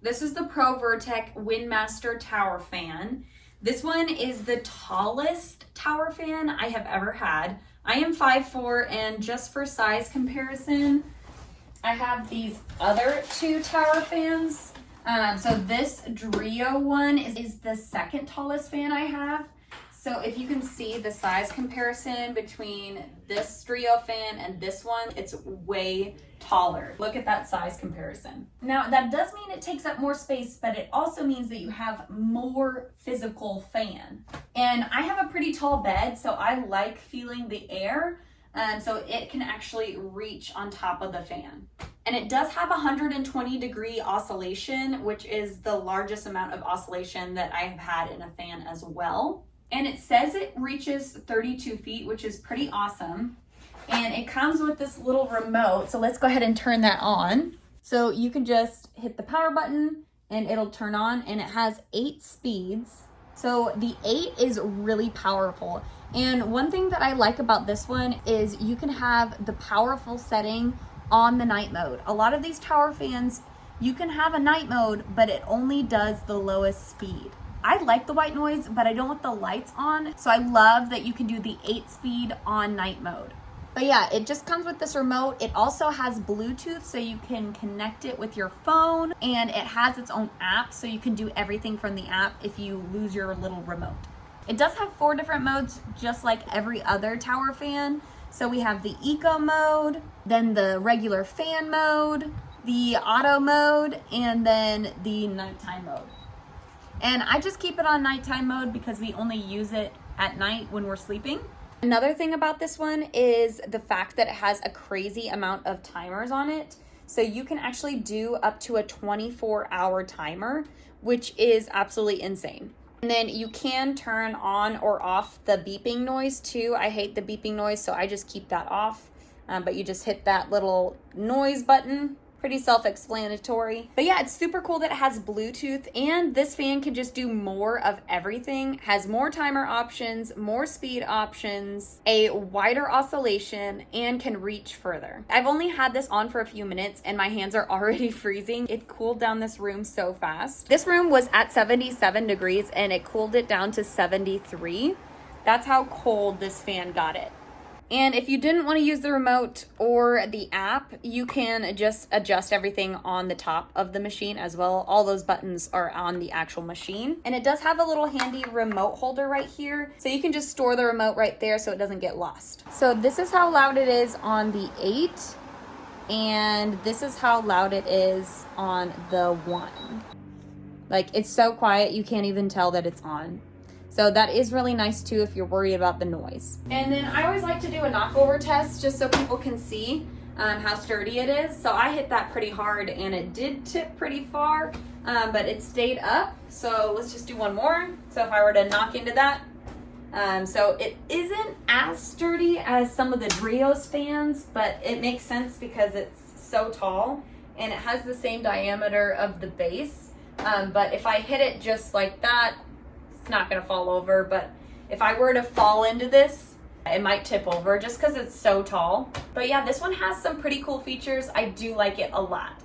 This is the Provirtec Windmaster Tower Fan. This one is the tallest tower fan I have ever had. I am 5'4", and just for size comparison, I have these other two tower fans. So this Drio one is the second tallest fan I have. So if you can see the size comparison between this Drio fan and this one, it's way taller. Look at that size comparison. Now that does mean it takes up more space, but it also means that you have more physical fan. And I have a pretty tall bed, so I like feeling the air. So it can actually reach on top of the fan. And it does have 120-degree oscillation, which is the largest amount of oscillation that I have had in a fan as well. And it says it reaches 32 feet, which is pretty awesome. And it comes with this little remote. So let's go ahead and turn that on. So you can just hit the power button and it'll turn on, and it has 8 speeds. So the 8 is really powerful. And one thing that I like about this one is you can have the powerful setting on the night mode. A lot of these tower fans, you can have a night mode, but it only does the lowest speed. I like the white noise, but I don't want the lights on. So I love that you can do the 8 speed on night mode. But yeah, it just comes with this remote. It also has Bluetooth, so you can connect it with your phone, and it has its own app, so you can do everything from the app if you lose your little remote. It does have 4 different modes, just like every other tower fan. So we have the eco mode, then the regular fan mode, the auto mode, and then the nighttime mode. And I just keep it on nighttime mode because we only use it at night when we're sleeping. Another thing about this one is the fact that it has a crazy amount of timers on it. So you can actually do up to a 24-hour timer, which is absolutely insane. And then you can turn on or off the beeping noise too. I hate the beeping noise, so I just keep that off. But you just hit that little noise button. Pretty self-explanatory. But yeah, it's super cool that it has Bluetooth, and this fan can just do more of everything. Has more timer options, more speed options, a wider oscillation, and can reach further. I've only had this on for a few minutes and my hands are already freezing. It cooled down this room so fast. This room was at 77 degrees and it cooled it down to 73. That's how cold this fan got it. And if you didn't want to use the remote or the app, you can just adjust everything on the top of the machine as well. All those buttons are on the actual machine. And it does have a little handy remote holder right here, so you can just store the remote right there so it doesn't get lost. So this is how loud it is on the 8, and this is how loud it is on the 1. Like, it's so quiet you can't even tell that it's on. So that is really nice too if you're worried about the noise. And then I always like to do a knockover test just so people can see how sturdy it is. So I hit that pretty hard and it did tip pretty far, but it stayed up. So let's just do one more. So if I were to knock into that, so it isn't as sturdy as some of the Drios fans, but it makes sense because it's so tall and it has the same diameter of the base. But if I hit it just like that, not gonna fall over. But if I were to fall into this, it might tip over just because it's so tall. But yeah, this one has some pretty cool features. I do like it a lot.